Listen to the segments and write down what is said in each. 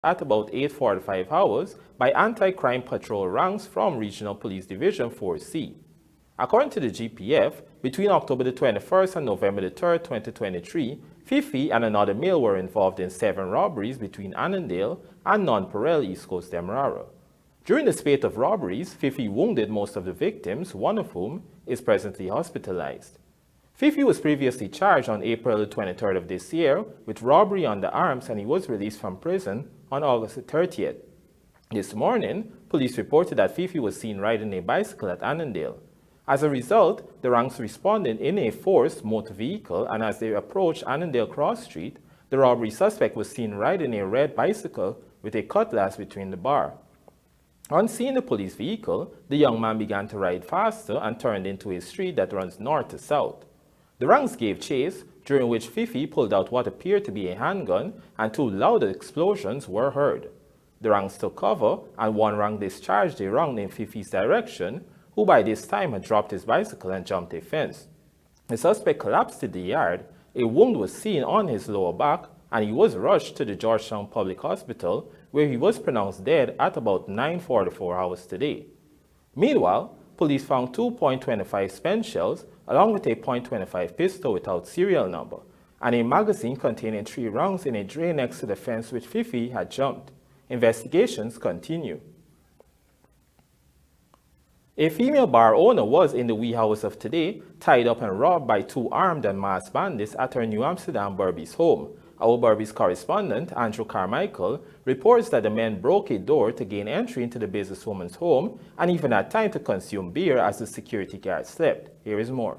at about 8:45 hours by anti-crime patrol ranks from Regional Police Division 4C. According to the GPF, between October the 21st and November the 3rd, 2023, Fifi and another male were involved in 7 robberies between Annandale and Nonpareil, East Coast Demerara. During the spate of robberies, Fifi wounded most of the victims, one of whom is presently hospitalized. Fifi was previously charged on April the 23rd of this year with robbery under arms, and he was released from prison on August the 30th. This morning, police reported that Fifi was seen riding a bicycle at Annandale. As a result, the ranks responded in a forced motor vehicle, and as they approached Annandale Cross Street, the robbery suspect was seen riding a red bicycle with a cutlass between the bar. On seeing the police vehicle, the young man began to ride faster and turned into a street that runs north to south. The ranks gave chase, during which Fifi pulled out what appeared to be a handgun, and 2 loud explosions were heard. The ranks took cover, and one rank discharged a round in Fifi's direction, who by this time had dropped his bicycle and jumped a fence. The suspect collapsed in the yard, a wound was seen on his lower back, and he was rushed to the Georgetown Public Hospital, where he was pronounced dead at about 9:44 hours today. Meanwhile, police found 2.25 spent shells, along with a .25 pistol without serial number, and a magazine containing 3 rounds in a drain next to the fence which Fifi had jumped. Investigations continue. A female bar owner was, in the wee hours of today, tied up and robbed by 2 armed and masked bandits at her New Amsterdam BERBICE home. Our BERBICE correspondent, Andrew Carmichael, reports that the men broke a door to gain entry into the businesswoman's home and even had time to consume beer as the security guard slept. Here is more.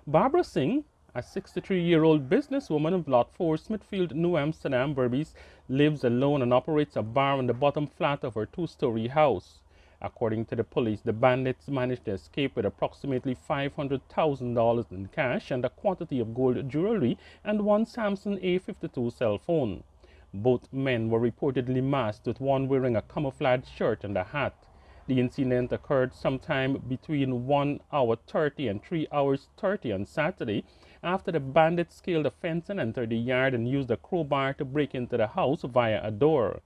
Barbara Singh, a 63-year-old businesswoman of Lot 4, Smithfield, New Amsterdam, Berbice, lives alone and operates a bar on the bottom flat of her 2-story house. According to the police, the bandits managed to escape with approximately $500,000 in cash and a quantity of gold jewelry and 1 Samsung A52 cell phone. Both men were reportedly masked, with one wearing a camouflage shirt and a hat. The incident occurred sometime between 1:30 and 3:30 on Saturday, after the bandits scaled a fence and entered the yard and used a crowbar to break into the house via a door.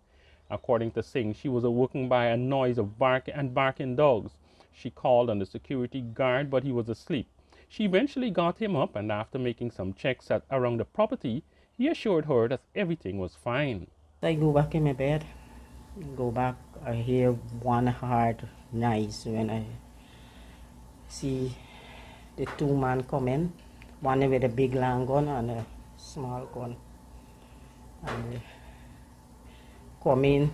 According to Singh, she was awoken by a noise of barking dogs. She called on the security guard, but he was asleep. She eventually got him up, and after making some checks around the property, he assured her that everything was fine. I go back in my bed. Go back, I hear one hard noise when I see the 2 men come in, one with a big long gun and a small gun. And come in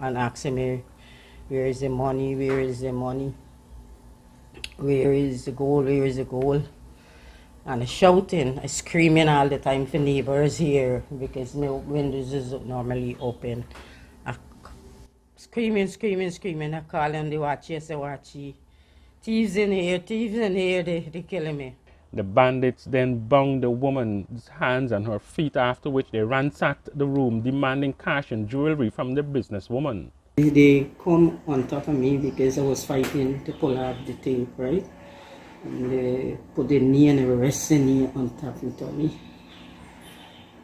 and ask me, where is the money, where is the money, where is the gold, where is the gold? And shouting, screaming all the time for neighbors here because my windows is normally open. Screaming, I call them, they watch, yes, they watch. Thieves in here, they killing me. The bandits then bound the woman's hands and her feet, after which they ransacked the room, demanding cash and jewelry from the businesswoman. They come on top of me because I was fighting to pull out the tape, right? And they put the knee and the resting knee on top of me.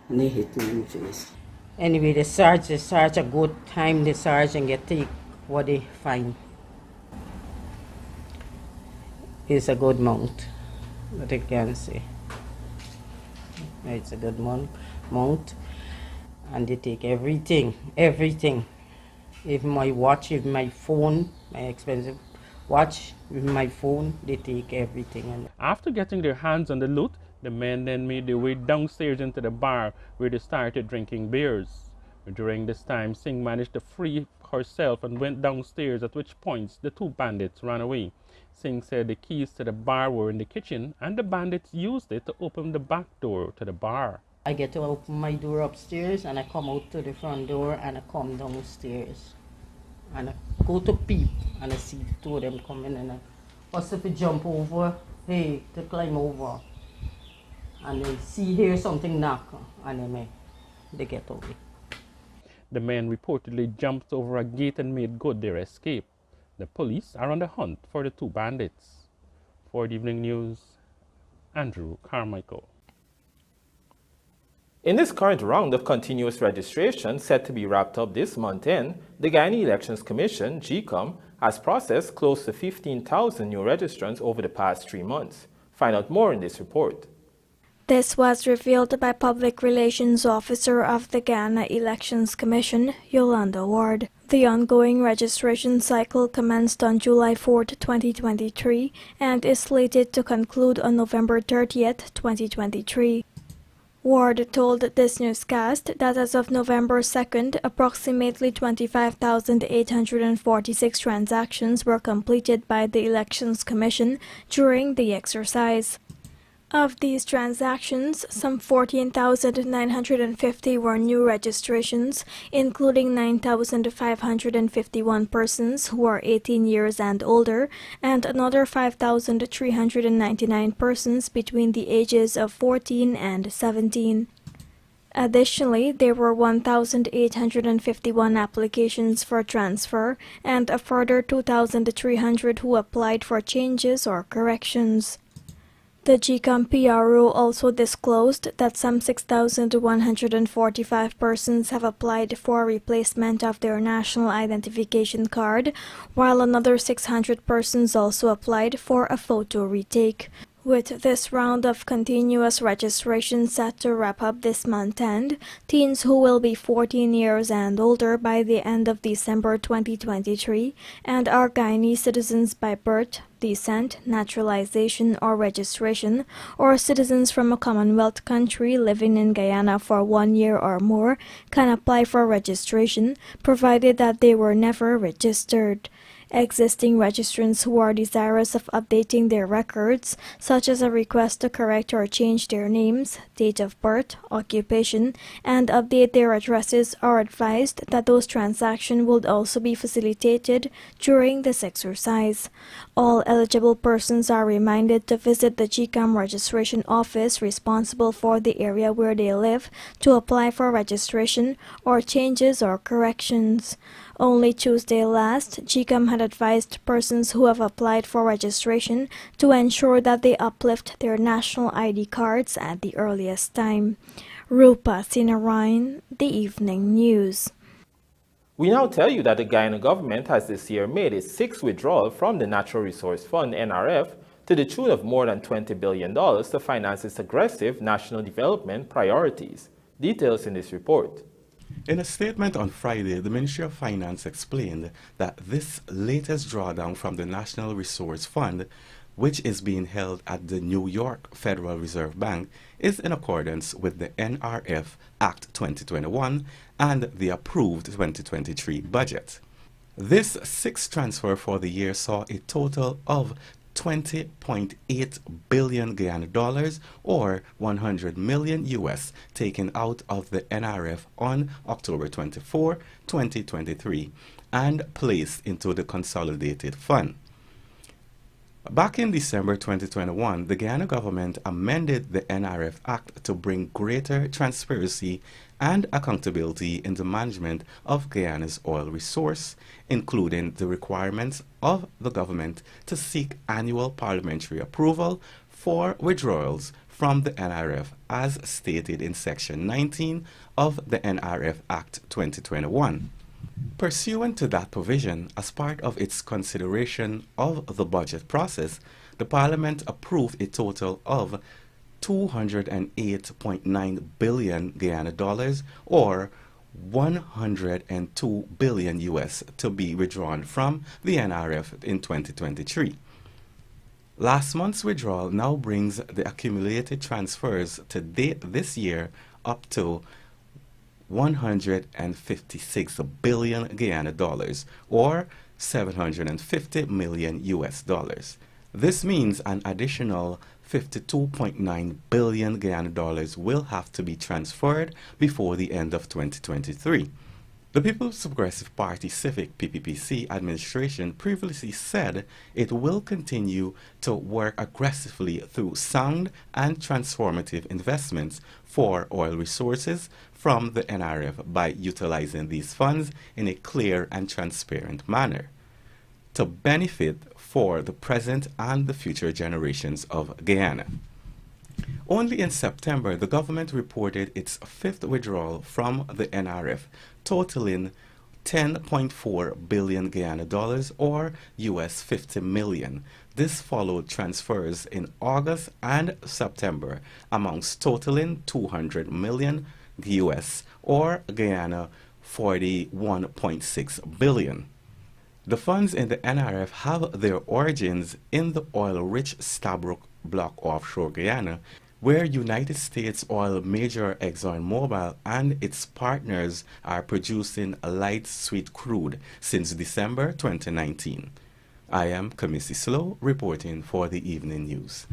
And they hit me in the face. Anyway, the search a good time, the search and get take what they find. It's a good mount, what I can say. It's a good mount, and they take everything. Even my watch, even my phone, my expensive watch, even my phone, they take everything. After getting their hands on the loot, the men then made their way downstairs into the bar, where they started drinking beers. During this time, Singh managed to free herself and went downstairs, at which points the 2 bandits ran away. Singh said the keys to the bar were in the kitchen, and the bandits used it to open the back door to the bar. I get to open my door upstairs, and I come out to the front door, and I come downstairs. And I go to peep, and I see the 2 of them coming, and I first if I jump over, hey, to climb over. And they hear something knock, and then they get away. The men reportedly jumped over a gate and made good their escape. The police are on the hunt for the 2 bandits. For the Evening News, Andrew Carmichael. In this current round of continuous registration set to be wrapped up this month end, the Guyana Elections Commission, GECOM, has processed close to 15,000 new registrants over the past 3 months. Find out more in this report. This was revealed by Public Relations Officer of the Guyana Elections Commission, Yolanda Ward. The ongoing registration cycle commenced on July 4, 2023 and is slated to conclude on November 30, 2023. Ward told this newscast that as of November 2nd, approximately 25,846 transactions were completed by the Elections Commission during the exercise. Of these transactions, some 14,950 were new registrations, including 9,551 persons who are 18 years and older, and another 5,399 persons between the ages of 14 and 17. Additionally, there were 1,851 applications for transfer and a further 2,300 who applied for changes or corrections. The GECOM PRO also disclosed that some 6,145 persons have applied for replacement of their national identification card, while another 600 persons also applied for a photo retake. With this round of continuous registration set to wrap up this month end, teens who will be 14 years and older by the end of December 2023 and are Guyanese citizens by birth, descent, naturalization, or registration, or citizens from a Commonwealth country living in Guyana for 1 year or more can apply for registration, provided that they were never registered. Existing registrants who are desirous of updating their records, such as a request to correct or change their names, date of birth, occupation, and update their addresses, are advised that those transactions would also be facilitated during this exercise. All eligible persons are reminded to visit the GECOM registration office responsible for the area where they live to apply for registration or changes or corrections. Only Tuesday last, GECOM had advised persons who have applied for registration to ensure that they uplift their national ID cards at the earliest time. Rupa Sinarayan, The Evening News. We now tell you that the Guyana government has this year made its 6th withdrawal from the Natural Resource Fund, NRF, to the tune of more than $20 billion to finance its aggressive national development priorities. Details in this report. In a statement on Friday, the Ministry of Finance explained that this latest drawdown from the National Resource Fund, which is being held at the New York Federal Reserve Bank, is in accordance with the NRF Act 2021 and the approved 2023 budget. This sixth transfer for the year saw a total of $20.8 billion Guyana dollars, or 100 million US, taken out of the NRF on October 24, 2023, and placed into the consolidated fund. Back in December 2021, the Guyana government amended the NRF Act to bring greater transparency and accountability in the management of Guyana's oil resource, including the requirements of the government to seek annual parliamentary approval for withdrawals from the NRF as stated in Section 19 of the NRF Act 2021. Pursuant to that provision, as part of its consideration of the budget process, the Parliament approved a total of $208.9 billion Guyana dollars, or 102 billion US, to be withdrawn from the NRF in 2023. Last month's withdrawal now brings the accumulated transfers to date this year up to 156 billion Guyana dollars, or 750 million US dollars. This means an additional 52.9 billion Guyana dollars will have to be transferred before the end of 2023. The People's Progressive Party Civic PPPC administration previously said it will continue to work aggressively through sound and transformative investments for oil resources from the NRF by utilizing these funds in a clear and transparent manner to benefit for the present and the future generations of Guyana. Only in September, the government reported its fifth withdrawal from the NRF, totaling 10.4 billion Guyana dollars or US 50 million. This followed transfers in August and September, amounts totaling 200 million US or Guyana 41.6 billion. The funds in the NRF have their origins in the oil-rich Stabroek Block offshore Guyana, where United States oil major ExxonMobil and its partners are producing light sweet crude since December 2019. I am Kamisi Slow, reporting for the Evening News.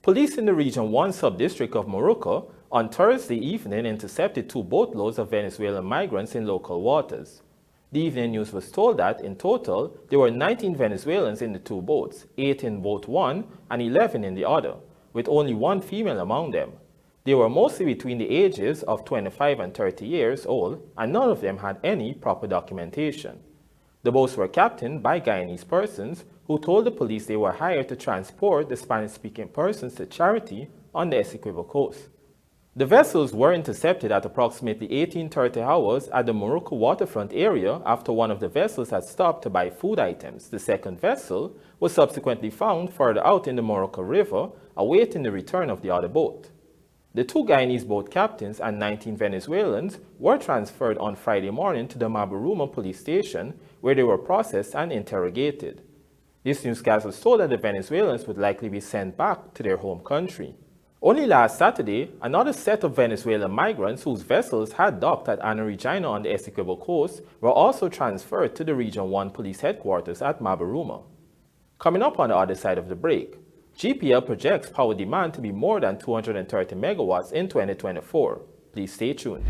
Police in the Region 1 sub-district of MORUCA on Thursday evening intercepted 2 boatloads of Venezuelan migrants in local waters. The Evening News was told that, in total, there were 19 Venezuelans in the 2 boats, 8 in boat 1 and 11 in the other, with only 1 female among them. They were mostly between the ages of 25 and 30 years old, and none of them had any proper documentation. The boats were captained by Guyanese persons who told the police they were hired to transport the Spanish-speaking persons to Charity on the Essequibo coast. The vessels were intercepted at approximately 18:30 hours at the MORUCA waterfront area after one of the vessels had stopped to buy food items. The second vessel was subsequently found further out in the MORUCA River, awaiting the return of the other boat. The 2 Guyanese boat captains and 19 Venezuelans were transferred on Friday morning to the Mabaruma police station, where they were processed and interrogated. This newscast was told that the Venezuelans would likely be sent back to their home country. Only last Saturday, another set of Venezuelan migrants whose vessels had docked at Anna Regina on the Essequibo coast were also transferred to the Region 1 police headquarters at Mabaruma. Coming up on the other side of the break, GPL projects power demand to be more than 230 megawatts in 2024. Please stay tuned.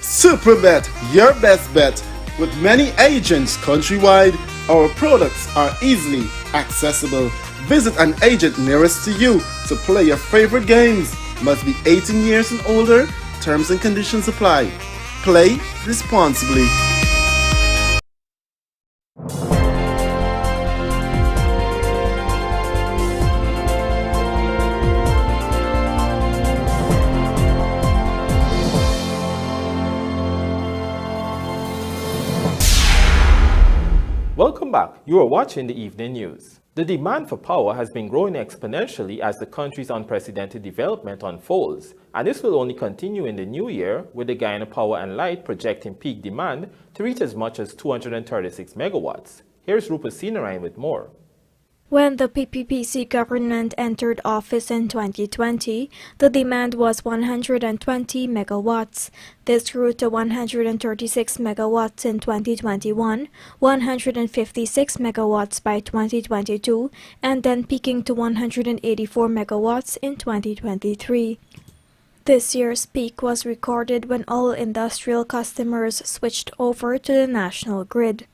Superbet, your best bet. With many agents countrywide, our products are easily accessible. Visit an agent nearest to you to play your favorite games. Must be 18 years and older. Terms and conditions apply. Play responsibly. Welcome back. You are watching the Evening News. The demand for power has been growing exponentially as the country's unprecedented development unfolds, and this will only continue in the new year, with the Guyana Power and Light projecting peak demand to reach as much as 236 megawatts. Here's Rupert Sinarayan with more. When the PPPC government entered office in 2020, the demand was 120 megawatts. This grew to 136 megawatts in 2021, 156 megawatts by 2022, and then peaking to 184 megawatts in 2023. This year's peak was recorded when all industrial customers switched over to the national grid.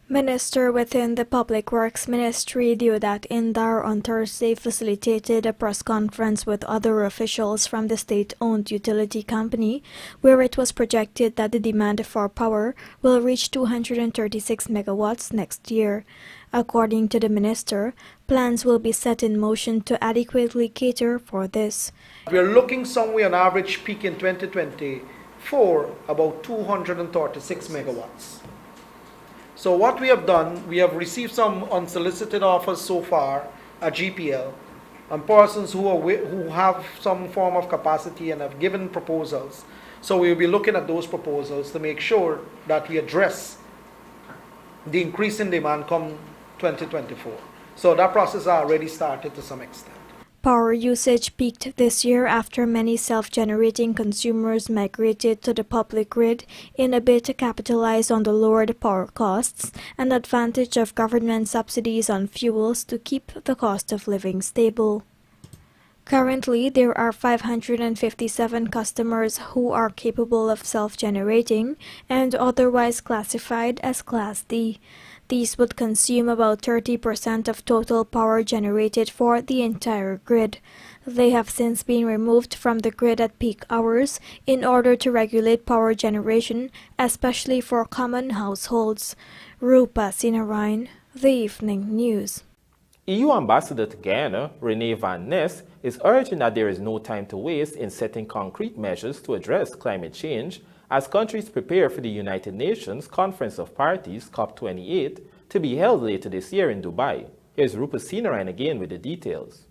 Minister within the Public Works Ministry, Deodat Indar, on Thursday facilitated a press conference with other officials from the state-owned utility company, where it was projected that the demand for power will reach 236 megawatts next year. According to the minister, plans will be set in motion to adequately cater for this. We are looking somewhere on average peak in 2024 about 236 megawatts. So what we have done, we have received some unsolicited offers so far at GPL, and persons who have some form of capacity and have given proposals. So we will be looking at those proposals to make sure that we address the increase in demand come 2024. So that process already started to some extent. Power usage peaked this year after many self-generating consumers migrated to the public grid in a bid to capitalize on the lowered power costs and advantage of government subsidies on fuels to keep the cost of living stable. Currently, there are 557 customers who are capable of self-generating and otherwise classified as Class D. These would consume about 30% of total power generated for the entire grid. They have since been removed from the grid at peak hours in order to regulate power generation, especially for common households. Rupa Sinarain, The Evening News. EU Ambassador to Guyana, René Van Ness, is urging that there is no time to waste in setting concrete measures to address climate change as countries prepare for the United Nations Conference of Parties, COP28, to be held later this year in Dubai. Here's Rupa Sinarain again with the details.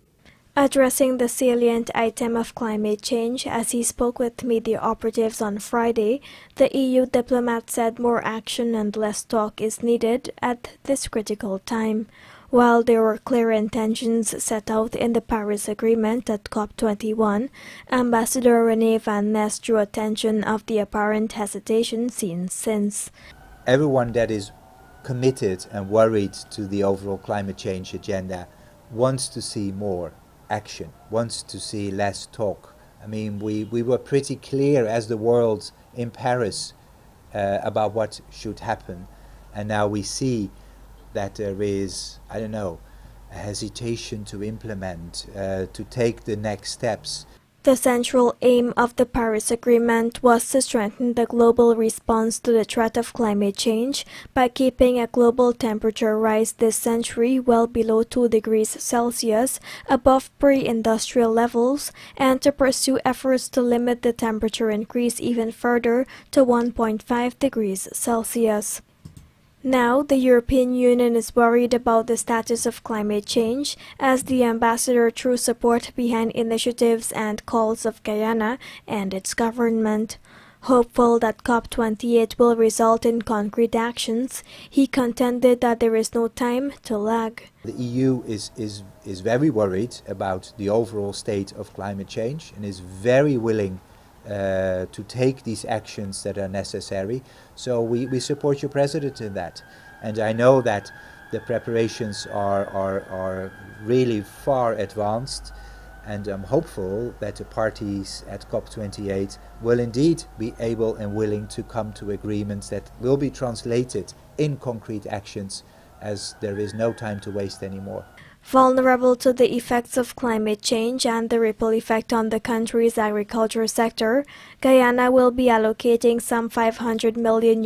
Addressing the salient item of climate change as he spoke with media operatives on Friday, the EU diplomat said more action and less talk is needed at this critical time. While there were clear intentions set out in the Paris Agreement at COP21, Ambassador René Van Ness drew attention of the apparent hesitation seen since. Everyone that is committed and worried to the overall climate change agenda wants to see more action, wants to see less talk. I mean, we were pretty clear as the world in Paris about what should happen, and now we see that there is, I don't know, a hesitation to implement, to take the next steps. The central aim of the Paris Agreement was to strengthen the global response to the threat of climate change by keeping a global temperature rise this century well below 2 degrees Celsius above pre-industrial levels, and to pursue efforts to limit the temperature increase even further to 1.5 degrees Celsius. Now, the European Union is worried about the status of climate change as the ambassador threw support behind initiatives and calls of Guyana and its government. Hopeful that COP28 will result in concrete actions, he contended that there is no time to lag. The EU is very worried about the overall state of climate change and is very willing to take these actions that are necessary. So we support your president in that. And I know that the preparations are really far advanced, and I'm hopeful that the parties at COP28 will indeed be able and willing to come to agreements that will be translated in concrete actions, as there is no time to waste anymore. Vulnerable to the effects of climate change and the ripple effect on the country's agriculture sector, Guyana will be allocating some $500 million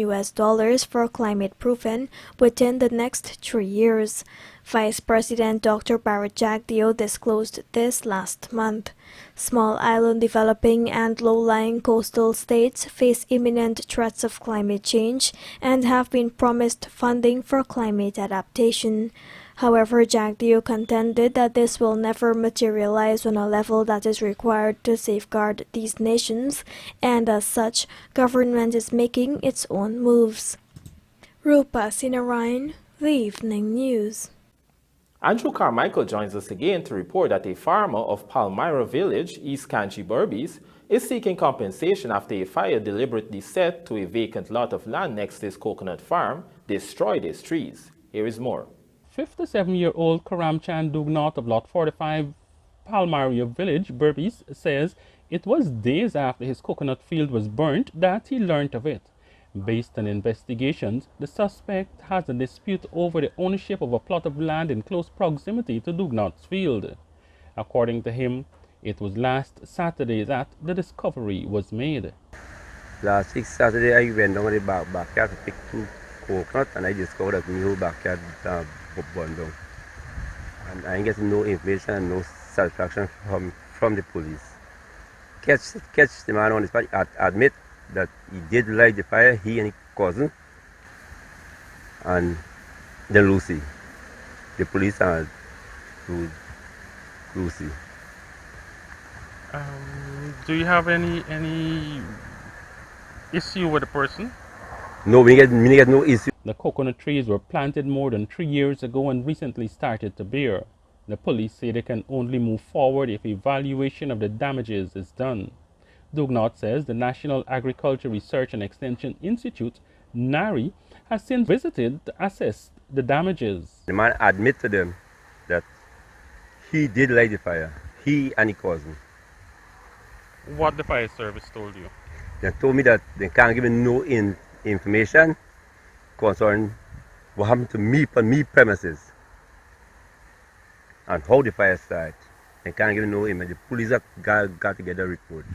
for climate proofing within the next 3 years. Vice President Dr. Barrett Jagdeo disclosed this last month. Small island developing and low-lying coastal states face imminent threats of climate change and have been promised funding for climate adaptation. However, Jagdeo contended that this will never materialize on a level that is required to safeguard these nations, and as such, government is making its own moves. Rupa Sinarain, The Evening News. Andrew Carmichael joins us again to report that a farmer of Palmyra Village, East Kanchi, Berbice, is seeking compensation after a fire deliberately set to a vacant lot of land next to his coconut farm destroyed his trees. Here is more. 57-year-old Karamchan Dugnauth of Lot 45, Palmyra Village, Berbice, says it was days after his coconut field was burnt that he learnt of it. Based on investigations, the suspect has a dispute over the ownership of a plot of land in close proximity to Dugnauth's field. According to him, it was last Saturday that the discovery was made. Last week Saturday, I went down to the backyard to pick 2 coconuts, and I discovered that my whole backyard burned down. And I ain't getting no information and no satisfaction from the police. Catch the man on the spot, admit that he did light the fire, he and his cousin, and then Lucy. The police are to Lucy. Do you have any issue with the person? No, we get no issue. The coconut trees were planted more than 3 years ago and recently started to bear. The police say they can only move forward if evaluation of the damages is done. Dugnauth says the National Agriculture Research and Extension Institute, NARI, has since visited to assess the damages. The man admit to them that he did light the fire, he and his cousin. What the fire service told you? They told me that they can't give me no information concerning what happened to me on me premises and how the fire started. They can't give no image. The police have got to get a report.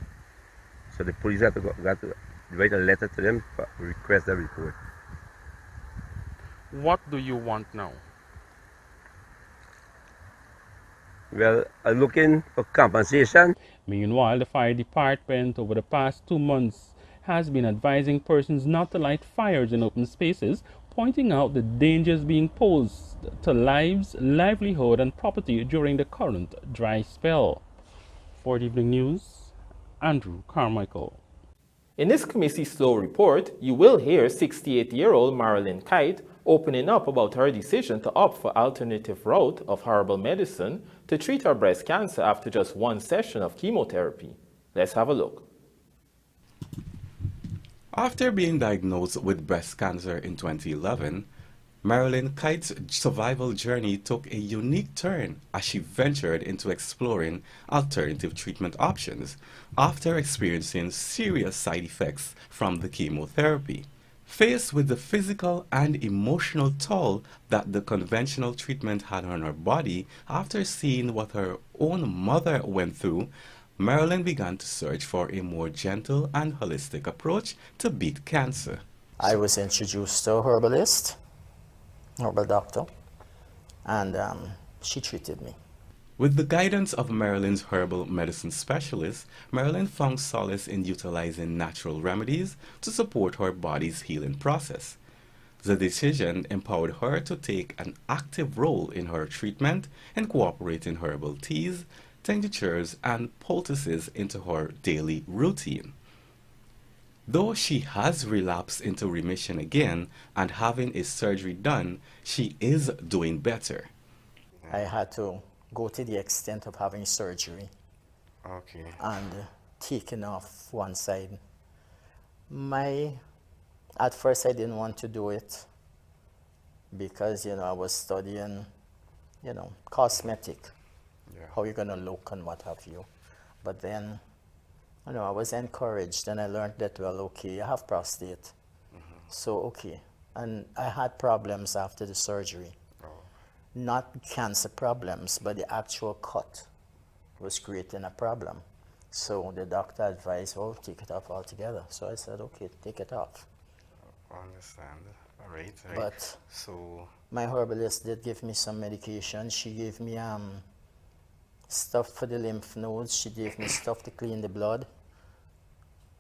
So the police got to write a letter to them to request a report. What do you want now? Well, I'm looking for compensation. Meanwhile, the fire department over the past 2 months has been advising persons not to light fires in open spaces, pointing out the dangers being posed to lives, livelihood and property during the current dry spell. For the Evening News, Andrew Carmichael. In this Committee Slow report, you will hear 68-year-old Marilyn Kite opening up about her decision to opt for alternative route of herbal medicine to treat her breast cancer after just one session of chemotherapy. Let's have a look. After being diagnosed with breast cancer in 2011, Marilyn Kite's survival journey took a unique turn as she ventured into exploring alternative treatment options after experiencing serious side effects from the chemotherapy. Faced with the physical and emotional toll that the conventional treatment had on her body after seeing what her own mother went through, Marilyn began to search for a more gentle and holistic approach to beat cancer. I was introduced to a herbalist, herbal doctor, and she treated me. With the guidance of Marilyn's herbal medicine specialist, Marilyn found solace in utilizing natural remedies to support her body's healing process. The decision empowered her to take an active role in her treatment, incorporating herbal teas, tinctures, and poultices into her daily routine. Though she has relapsed into remission again and having a surgery done, she is doing better. I had to go to the extent of having surgery. Okay. And taking off one side. At first I didn't want to do it because, I was studying, cosmetic, how you're gonna look and what have you. But then, I was encouraged and I learned that, well, okay, I have prostate. So, okay. And I had problems after the surgery. Not cancer problems, but the actual cut was creating a problem. So the doctor advised, well, take it off altogether. So I said, okay, take it off. I understand. All right. But so my herbalist did give me some medication. She gave me stuff for the lymph nodes. She gave me stuff to clean the blood.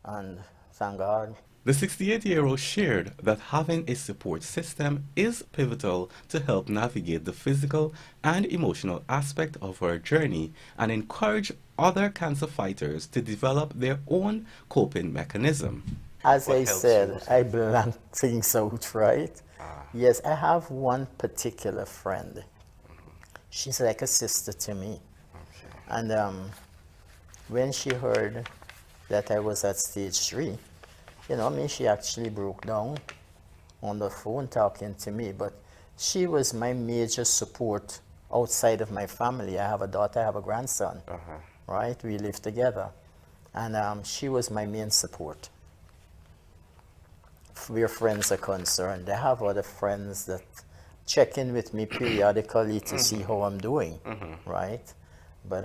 And thank God. The 68-year-old shared that having a support system is pivotal to help navigate the physical and emotional aspect of her journey and encourage other cancer fighters to develop their own coping mechanism. As I said, I blank things out, right? Yes, I have one particular friend. She's like a sister to me. Okay. And when she heard that I was at stage 3, she actually broke down on the phone talking to me, but she was my major support outside of my family. I have a daughter, I have a grandson, right? We live together. And she was my main support. Where friends are concerned, I have other friends that check in with me periodically to see how I'm doing, right? But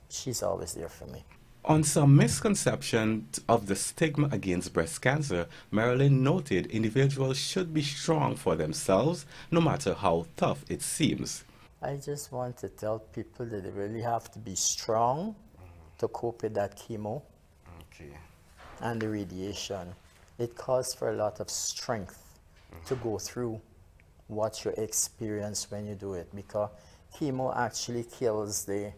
she's always there for me. On some misconception of the stigma against breast cancer, Marilyn noted individuals should be strong for themselves, no matter how tough it seems. I just want to tell people that they really have to be strong to cope with that chemo and the radiation. It calls for a lot of strength to go through what you experience when you do it, because chemo actually kills the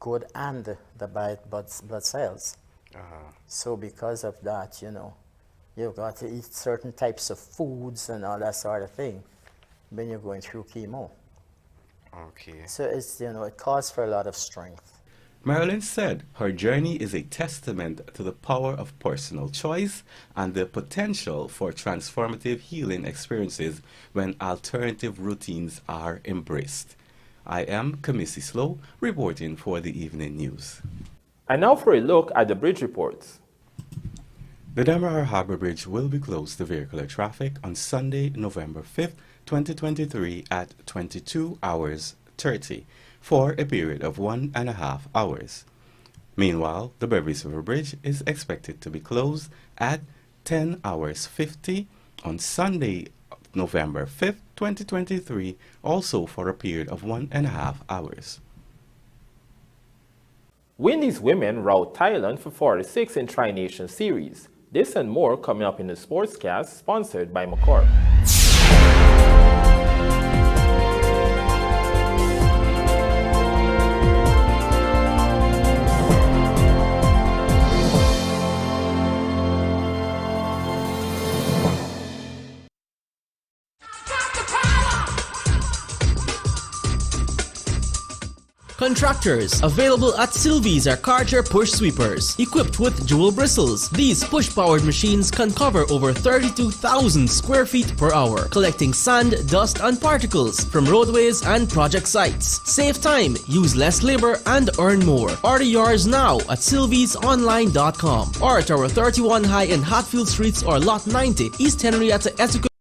good and the bad blood cells. So because of that, you've got to eat certain types of foods and all that sort of thing when you're going through chemo. Okay. So it's, it calls for a lot of strength. Marilyn said her journey is a testament to the power of personal choice and the potential for transformative healing experiences when alternative routines are embraced. I am Kamisi Slow, reporting for the Evening News. And now for a look at the bridge reports. The Demerara Harbour Bridge will be closed to vehicular traffic on Sunday, November 5th, 2023 at 22 hours 30 for a period of 1.5 hours. Meanwhile, the BERBICE River Bridge is expected to be closed at 10 hours 50 on Sunday, November 5th, 2023, also for a period of 1.5 hours. Windies women rout Thailand for 46 in Tri-Nation Series. This and more coming up in the Sportscast, sponsored by McCord. Contractors, available at Sylvie's are Karcher push sweepers, equipped with dual bristles. These push-powered machines can cover over 32,000 square feet per hour, collecting sand, dust, and particles from roadways and project sites. Save time, use less labor, and earn more. Order yours now at sylviesonline.com or at our 31 High in Hatfield Streets or Lot 90, East Henrietta, Essex.